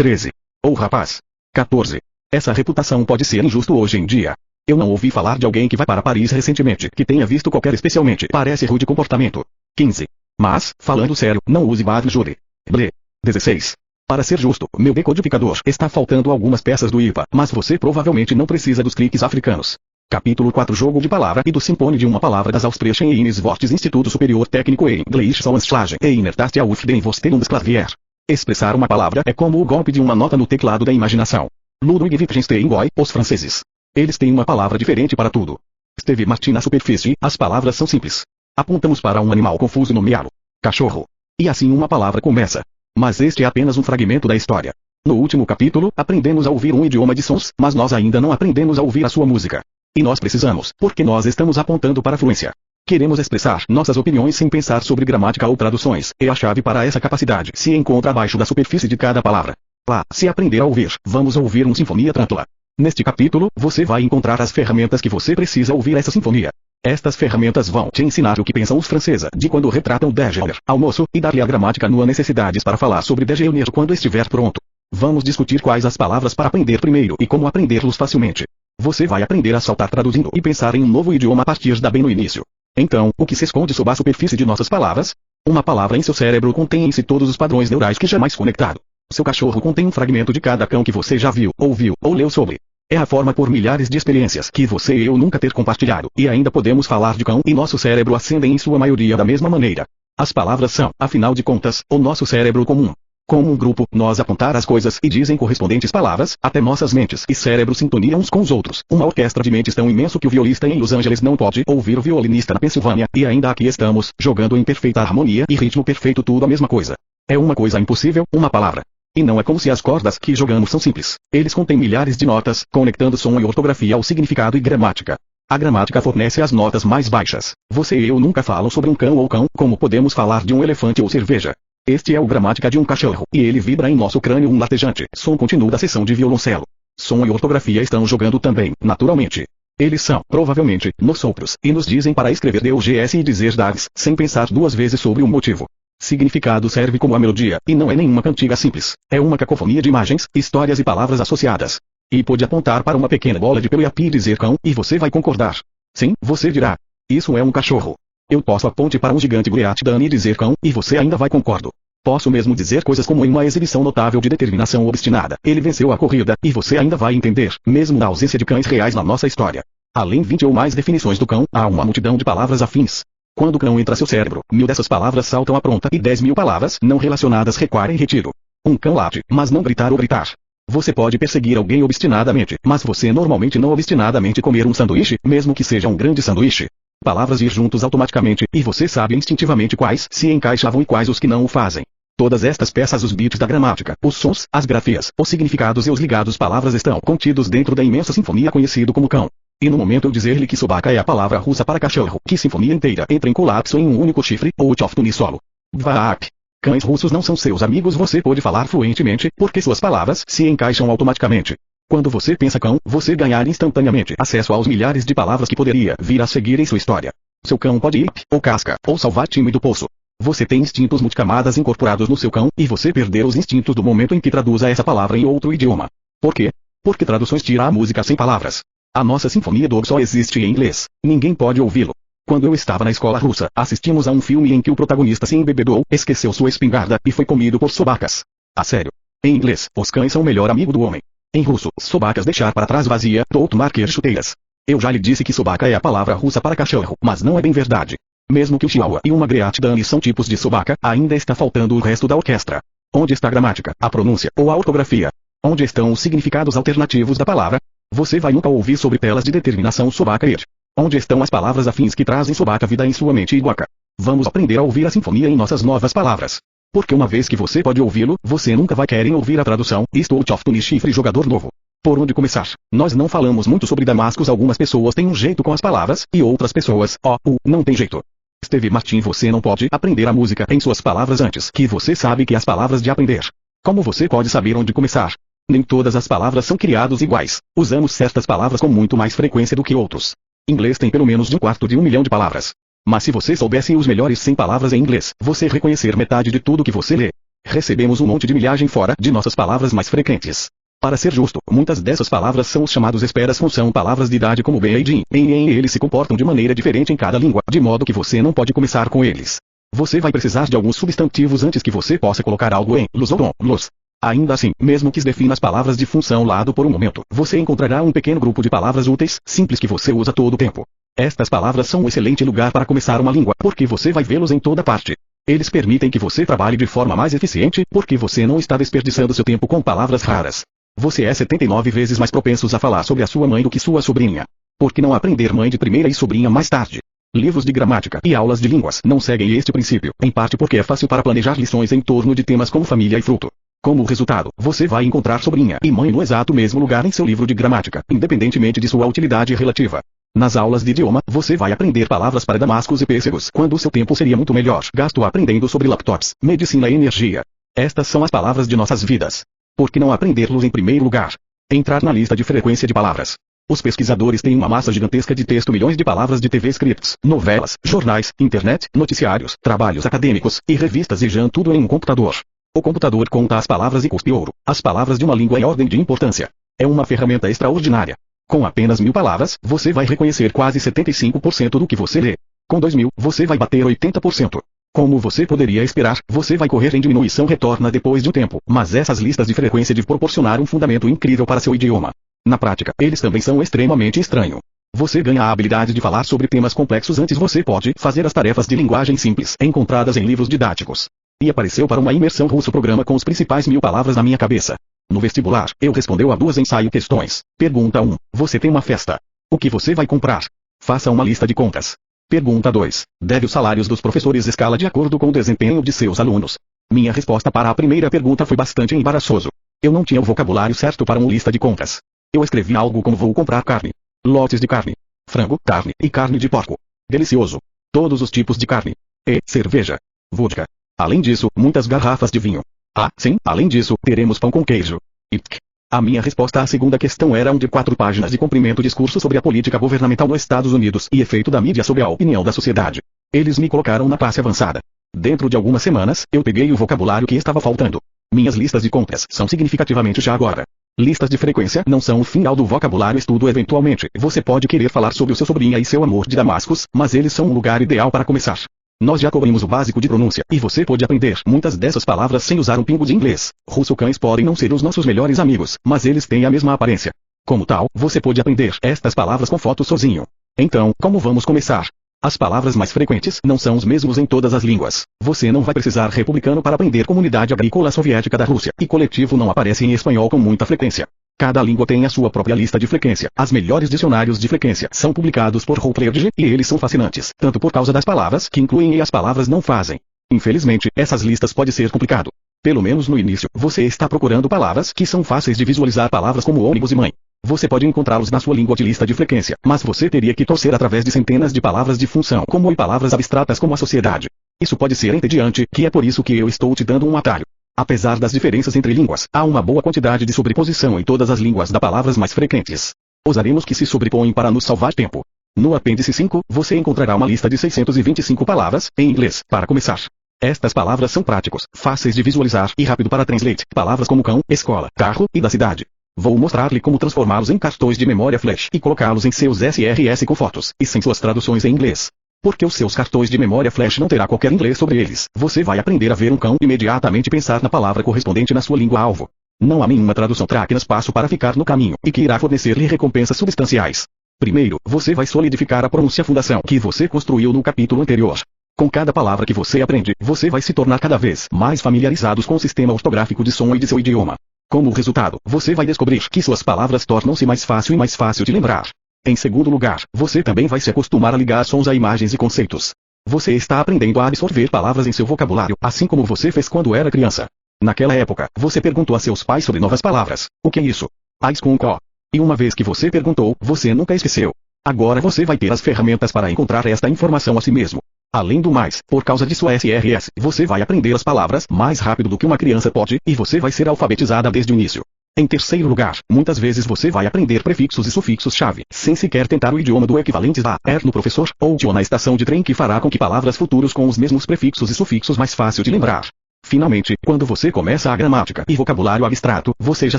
13. Ou rapaz. 14. Essa reputação pode ser injusto hoje em dia. Eu não ouvi falar de alguém que vai para Paris recentemente que tenha visto qualquer especialmente parece rude comportamento. 15. Mas, falando sério, não use bad jury. Ble. 16. Para ser justo, meu decodificador está faltando algumas peças do IPA, mas você provavelmente não precisa dos cliques africanos. Capítulo 4 Jogo de palavra e do Simpone de uma palavra das Aussprechen eines Wortes Instituto Superior Técnico em Inglês Sonsschlagen e Innertaste auf den Vorstellungsklavier. Expressar uma palavra é como o golpe de uma nota no teclado da imaginação. Ludwig Wittgenstein Goy, os franceses. Eles têm uma palavra diferente para tudo. Steve Martin na superfície, as palavras são simples. Apontamos para um animal confuso e nomeá-lo. Cachorro. E assim uma palavra começa. Mas este é apenas um fragmento da história. No último capítulo, aprendemos a ouvir um idioma de sons, mas nós ainda não aprendemos a ouvir a sua música. E nós precisamos, porque nós estamos apontando para a fluência. Queremos expressar nossas opiniões sem pensar sobre gramática ou traduções, e a chave para essa capacidade se encontra abaixo da superfície de cada palavra. Lá, se aprender a ouvir, vamos ouvir uma sinfonia trântula. Neste capítulo, você vai encontrar as ferramentas que você precisa ouvir essa sinfonia. Estas ferramentas vão te ensinar o que pensam os franceses de quando retratam déjeuner, almoço, e dar-lhe a gramática nua necessidades para falar sobre déjeuner quando estiver pronto. Vamos discutir quais as palavras para aprender primeiro e como aprendê-los facilmente. Você vai aprender a saltar traduzindo e pensar em um novo idioma a partir da bem no início. Então, o que se esconde sob a superfície de nossas palavras? Uma palavra em seu cérebro contém em si todos os padrões neurais que jamais conectado. Seu cachorro contém um fragmento de cada cão que você já viu, ouviu ou leu sobre. É a forma por milhares de experiências que você e eu nunca ter compartilhado, e ainda podemos falar de cão e nosso cérebro acendem em sua maioria da mesma maneira. As palavras são, afinal de contas, o nosso cérebro comum. Como um grupo, nós apontar as coisas e dizem correspondentes palavras, até nossas mentes e cérebros sintoniam uns com os outros. Uma orquestra de mentes tão imenso que o violista em Los Angeles não pode ouvir o violinista na Pensilvânia, e ainda aqui estamos, jogando em perfeita harmonia e ritmo perfeito tudo a mesma coisa. É uma coisa impossível, uma palavra. E não é como se as cordas que jogamos são simples. Eles contêm milhares de notas, conectando som e ortografia ao significado e gramática. A gramática fornece as notas mais baixas. Você e eu nunca falam sobre um cão ou cão, como podemos falar de um elefante ou cerveja. Este é o gramática de um cachorro, e ele vibra em nosso crânio um latejante som contínuo da sessão de violoncelo. Som e ortografia estão jogando também, naturalmente. Eles são, provavelmente, nos outros, e nos dizem para escrever DUGS e dizer DAGS, sem pensar duas vezes sobre o motivo. Significado serve como a melodia, e não é nenhuma cantiga simples. É uma cacofonia de imagens, histórias e palavras associadas. E pode apontar para uma pequena bola de pelo e dizer cão, e você vai concordar. Sim, você dirá. Isso é um cachorro. Eu posso apontar para um gigante Goliath Dani e dizer cão, e você ainda vai concordo. Posso mesmo dizer coisas como em uma exibição notável de determinação obstinada. Ele venceu a corrida, e você ainda vai entender, mesmo na ausência de cães reais na nossa história. Além de 20 ou mais definições do cão, há uma multidão de palavras afins. Quando o cão entra seu cérebro, 1000 dessas palavras saltam à pronta e 10.000 palavras não relacionadas requerem retiro. Um cão late, mas não gritar ou gritar. Você pode perseguir alguém obstinadamente, mas você normalmente não obstinadamente comer um sanduíche, mesmo que seja um grande sanduíche. Palavras ir juntos automaticamente, e você sabe instintivamente quais se encaixavam e quais os que não o fazem. Todas estas peças, os bits da gramática, os sons, as grafias, os significados e os ligados palavras estão contidos dentro da imensa sinfonia conhecido como cão. E no momento eu dizer-lhe que sobaka é a palavra russa para cachorro, que sinfonia inteira entra em colapso em um único chifre, ou choftuni solo. Vaap. Cães russos não são seus amigos, você pode falar fluentemente, porque suas palavras se encaixam automaticamente. Quando você pensa cão, você ganhar instantaneamente acesso aos milhares de palavras que poderia vir a seguir em sua história. Seu cão pode ir, ou casca, ou salvar time do poço. Você tem instintos multicamadas incorporados no seu cão, e você perder os instintos do momento em que traduza essa palavra em outro idioma. Por quê? Porque traduções tira a música sem palavras. A nossa sinfonia do só existe em inglês. Ninguém pode ouvi-lo. Quando eu estava na escola russa, assistimos a um filme em que o protagonista se embebedou, esqueceu sua espingarda e foi comido por sobacas. A sério. Em inglês, os cães são o melhor amigo do homem. Em russo, sobacas deixar para trás vazia, tout marquer chuteiras. Eu já lhe disse que sobaca é a palavra russa para cachorro, mas não é bem verdade. Mesmo que o chihuahua e uma great dane são tipos de sobaca, ainda está faltando o resto da orquestra. Onde está a gramática, a pronúncia ou a ortografia? Onde estão os significados alternativos da palavra? Você vai nunca ouvir sobre telas de determinação sobaca ir. Onde estão as palavras afins que trazem sobaca vida em sua mente iguaca? Vamos aprender a ouvir a sinfonia em nossas novas palavras. Porque uma vez que você pode ouvi-lo, você nunca vai querer ouvir a tradução, isto ou choftuni chifre jogador novo. Por onde começar? Nós não falamos muito sobre damascos, algumas pessoas têm um jeito com as palavras, e outras pessoas, não tem jeito. Steve Martin, você não pode aprender a música em suas palavras antes que você sabe que as palavras de aprender. Como você pode saber onde começar? Nem todas as palavras são criadas iguais. Usamos certas palavras com muito mais frequência do que outros. Inglês tem pelo menos 1/4 de 1 milhão de palavras. Mas se você soubesse os melhores 100 palavras em inglês, você reconhecer metade de tudo que você lê. Recebemos um monte de milhagem fora de nossas palavras mais frequentes. Para ser justo, muitas dessas palavras são os chamados esperas são palavras de idade como bem e din, em eles se comportam de maneira diferente em cada língua, de modo que você não pode começar com eles. Você vai precisar de alguns substantivos antes que você possa colocar algo em los ou com los. Ainda assim, mesmo que defina as palavras de função lado por um momento, você encontrará um pequeno grupo de palavras úteis, simples que você usa todo o tempo. Estas palavras são um excelente lugar para começar uma língua, porque você vai vê-los em toda parte. Eles permitem que você trabalhe de forma mais eficiente, porque você não está desperdiçando seu tempo com palavras raras. Você é 79 vezes mais propensos a falar sobre a sua mãe do que sua sobrinha. Por que não aprender mãe de primeira e sobrinha mais tarde? Livros de gramática e aulas de línguas não seguem este princípio, em parte porque é fácil para planejar lições em torno de temas como família e fruto. Como resultado, você vai encontrar sobrinha e mãe no exato mesmo lugar em seu livro de gramática, independentemente de sua utilidade relativa. Nas aulas de idioma, você vai aprender palavras para damascos e pêssegos, quando o seu tempo seria muito melhor gasto aprendendo sobre laptops, medicina e energia. Estas são as palavras de nossas vidas. Por que não aprendê-los em primeiro lugar? Entrar na lista de frequência de palavras. Os pesquisadores têm uma massa gigantesca de texto, milhões de palavras de TV scripts, novelas, jornais, internet, noticiários, trabalhos acadêmicos e revistas e já tudo em um computador. O computador conta as palavras e cuspe ouro, as palavras de uma língua em ordem de importância. É uma ferramenta extraordinária. Com apenas 1000 palavras, você vai reconhecer quase 75% do que você lê. Com 2000, você vai bater 80%. Como você poderia esperar, você vai correr em diminuição retorna depois de um tempo, mas essas listas de frequência de proporcionar um fundamento incrível para seu idioma. Na prática, eles também são extremamente estranhos. Você ganha a habilidade de falar sobre temas complexos antes você pode fazer as tarefas de linguagem simples encontradas em livros didáticos. E apareceu para uma imersão russo programa com os principais 1000 palavras na minha cabeça. No vestibular, eu respondeu a 2 ensaio questões. Pergunta 1. Você tem uma festa. O que você vai comprar? Faça uma lista de contas. Pergunta 2. Deve os salários dos professores escala de acordo com o desempenho de seus alunos? Minha resposta para a primeira pergunta foi bastante embaraçoso. Eu não tinha o vocabulário certo para uma lista de contas. Eu escrevi algo como vou comprar carne. Lotes de carne. Frango, carne e carne de porco. Delicioso. Todos os tipos de carne. E cerveja. Vodka. Além disso, muitas garrafas de vinho. Ah, sim, além disso, teremos pão com queijo. Itk. A minha resposta à segunda questão era um de 4 páginas de comprimento discurso sobre a política governamental nos Estados Unidos e efeito da mídia sobre a opinião da sociedade. Eles me colocaram na classe avançada. Dentro de algumas semanas, eu peguei o vocabulário que estava faltando. Minhas listas de compras são significativamente já agora. Listas de frequência não são o final do vocabulário estudo eventualmente. Você pode querer falar sobre o seu sobrinha e seu amor de damascos, mas eles são um lugar ideal para começar. Nós já cobrimos o básico de pronúncia, e você pode aprender muitas dessas palavras sem usar um pingo de inglês. Russo-cães podem não ser os nossos melhores amigos, mas eles têm a mesma aparência. Como tal, você pode aprender estas palavras com foto sozinho. Então, como vamos começar? As palavras mais frequentes não são os mesmos em todas as línguas. Você não vai precisar republicano para aprender comunidade agrícola soviética da Rússia, e coletivo não aparece em espanhol com muita frequência. Cada língua tem a sua própria lista de frequência. As melhores dicionários de frequência são publicados por Routledge, e eles são fascinantes, tanto por causa das palavras que incluem e as palavras não fazem. Infelizmente, essas listas podem ser complicado. Pelo menos no início, você está procurando palavras que são fáceis de visualizar, palavras como ônibus e mãe. Você pode encontrá-los na sua língua de lista de frequência, mas você teria que torcer através de centenas de palavras de função como e palavras abstratas como a sociedade. Isso pode ser entediante, que é por isso que eu estou te dando um atalho. Apesar das diferenças entre línguas, há uma boa quantidade de sobreposição em todas as línguas das palavras mais frequentes. Usaremos que se sobrepõem para nos salvar tempo. No apêndice 5, você encontrará uma lista de 625 palavras, em inglês, para começar. Estas palavras são práticos, fáceis de visualizar e rápido para translate, palavras como cão, escola, carro e da cidade. Vou mostrar-lhe como transformá-los em cartões de memória flash e colocá-los em seus SRS com fotos, e sem suas traduções em inglês. Porque os seus cartões de memória flash não terá qualquer inglês sobre eles. Você vai aprender a ver um cão e imediatamente pensar na palavra correspondente na sua língua-alvo. Não há nenhuma tradução traquinas passo para ficar no caminho, e que irá fornecer-lhe recompensas substanciais. Primeiro, você vai solidificar a pronúncia fundação que você construiu no capítulo anterior. Com cada palavra que você aprende, você vai se tornar cada vez mais familiarizados com o sistema ortográfico de som e de seu idioma. Como resultado, você vai descobrir que suas palavras tornam-se mais fácil e mais fácil de lembrar. Em segundo lugar, você também vai se acostumar a ligar sons a imagens e conceitos. Você está aprendendo a absorver palavras em seu vocabulário, assim como você fez quando era criança. Naquela época, você perguntou a seus pais sobre novas palavras. O que é isso? Ais com có. E uma vez que você perguntou, você nunca esqueceu. Agora você vai ter as ferramentas para encontrar esta informação a si mesmo. Além do mais, por causa de sua SRS, você vai aprender as palavras mais rápido do que uma criança pode, e você vai ser alfabetizada desde o início. Em terceiro lugar, muitas vezes você vai aprender prefixos e sufixos-chave, sem sequer tentar o idioma do equivalente da er no professor, ou tio na estação de trem, que fará com que palavras futuros com os mesmos prefixos e sufixos mais fácil de lembrar. Finalmente, quando você começa a gramática e vocabulário abstrato, você já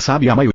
sabe a maioria